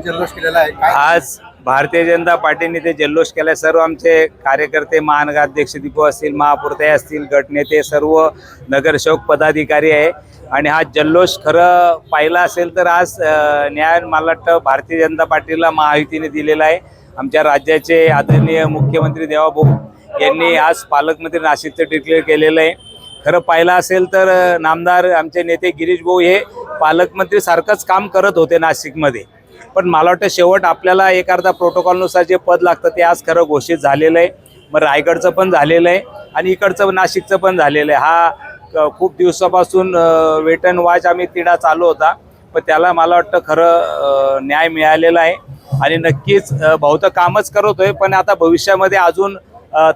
जल्लोष केलेला आहे आज भारतीय जनता पार्टीने ते जल्लोष केलाय। सर्व आमचे कार्यकर्ते, महानगराध्यक्ष दीपू असतील, महापौरताई असतील, गटनेते, सर्व नगरसेवक पदाधिकारी आहे। आणि हा जल्लोष खरं पाहिला असेल तर आज न्याय मला वाटतं भारतीय जनता पार्टीला महायुतीने दिलेला आहे। आमच्या राज्याचे आदरणीय मुख्यमंत्री देवाभाऊ यांनी आज पालकमंत्री नाशिकचं डिक्लेअर केलेलं आहे। खरं पाहिलं असेल तर नामदार आमचे नेते गिरीश भाऊ हे पालकमंत्री सारखंच काम करत होते नाशिकमध्ये, पण मला वाटतं शेवट आपल्याला एक अर्धा प्रोटोकॉलनुसार जे पद लागतं ते आज खरं घोषित झालेलं आहे। मग रायगडचं पण झालेलं आहे आणि इकडचं नाशिकचं पण झालेलं आहे। हा खूप दिवसापासून वेट अँड वॉच आम्ही तिढा चालू होता, पण त्याला मला वाटतं खरं न्याय मिळालेला आहे आणि नक्कीच भाऊ तर कामच करत होय, पण आता भविष्यामध्ये अजून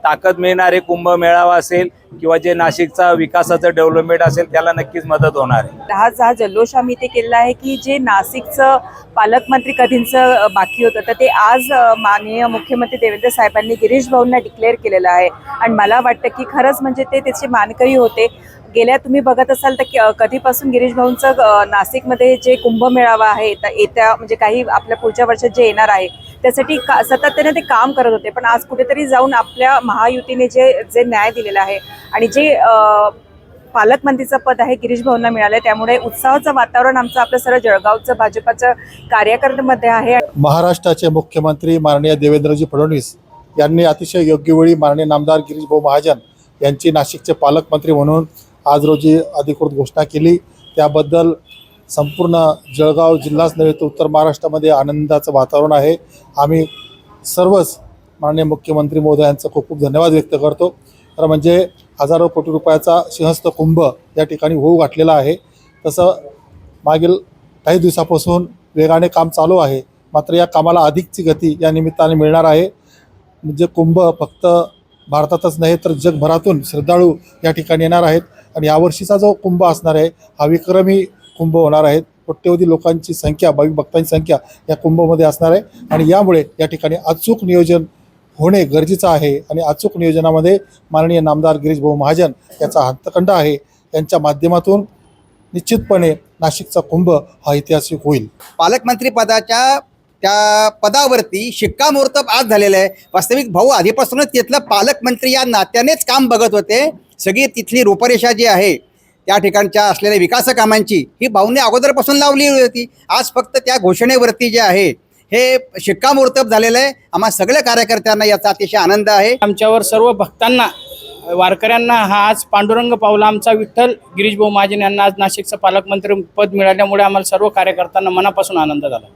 ताकद मिळणारे कुंभमेळावा असेल किंवा जे नाशिकचा विकासाचं डेव्हलपमेंट असेल त्याला नक्कीच मदत होणार आहे। हा जल्लोष आम्ही ते केलेला आहे की जे नाशिकचं पालकमंत्री कधींचं बाकी होतं तर ते आज माननीय मुख्यमंत्री देवेंद्र साहेबांनी गिरीश भाऊंना डिक्लेअर केलेलं आहे। आणि मला वाटतं की खरंच म्हणजे ते त्याचे मानकरी होते। गेल्या तुम्ही बघत असाल तर कधीपासून गिरीश भाऊंचं नाशिकमध्ये जे कुंभमेळावा आहे येत्या म्हणजे काही आपल्या पुढच्या वर्षात जे येणार आहे त्यासाठी सातत्याने ते काम करत होते, पण आज कुठेतरी जाऊन आपल्या महायुतीने जे न्याय दिलेला आहे आणि जे पालकमंत्रीचं पद आहे गिरीश भाऊंना मिळालं आहे, त्यामुळे उत्साहाचं वातावरण आमचं आपलं सर्व जळगावचं भाजपाचं कार्यकर्त्यांमध्ये आहे। महाराष्ट्राचे मुख्यमंत्री माननीय देवेंद्रजी फडणवीस यांनी अतिशय योग्य वेळी माननीय नामदार गिरीश भाऊ महाजन यांची नाशिकचे पालकमंत्री म्हणून आज रोजी अधिकृत घोषणा केली। त्याबद्दल संपूर्ण जळगाव जिल्हाच नव्हे तर उत्तर महाराष्ट्रामध्ये आनंदाचं वातावरण आहे। आम्ही सर्वच माननीय मुख्यमंत्री महोदयांचं खूप खूप धन्यवाद व्यक्त करतो। तर म्हणजे हजारो कोटी रुपयाचा सिंहस्थ कुंभ या ठिकाणी होऊ घातलेला आहे। तसं मागील काही दिवसापासून वेगाने काम चालू आहे, मात्र या कामाला अधिकची गती या निमित्ताने मिळणार आहे। म्हणजे कुंभ फक्त भारतातच नाही तर जगभरातून श्रद्धाळू या ठिकाणी येणार आहेत आणि यावर्षीचा जो कुंभ असणार आहे हा विक्रमी कुंभ होणार आहे। कोट्यवधी लोकांची संख्या, भाविक भक्तांची संख्या या कुंभमध्ये असणार आहे आणि यामुळे या ठिकाणी अचूक नियोजन होणे गरजेचं आहे आणि अचूक नियोजनामध्ये माननीय नामदार गिरीश भाऊ महाजन याचा हातखंड आहे। यांच्या माध्यमातून निश्चितपणे नाशिकचा कुंभ हा ऐतिहासिक होईल। पालकमंत्री पदाच्या त्या पदावरती शिक्कामोर्तब आज झालेलं आहे। वास्तविक भाऊ आधीपासूनच तिथलं पालकमंत्री या नात्यानेच काम बघत होते। सगळी तिथली रूपरेषा जी आहे त्या ठिकाणच्या असलेल्या विकास कामांची ही भाऊने अगोदरपासून लावली होती। आज फक्त त्या घोषणेवरती जे आहे हे शिक्कामोर्तब झालेलं आहे। आम्हा सगळ्या कार्यकर्त्यांना याचा अतिशय आनंद आहे। आमच्यावर सर्व भक्तांना, वारकऱ्यांना हा आज पांडुरंग पावला आमचा विठ्ठल गिरीश भाऊ महाजन यांना आज नाशिकचं पालकमंत्री पद मिळाल्यामुळे आम्हाला सर्व कार्यकर्त्यांना मनापासून आनंद झाला।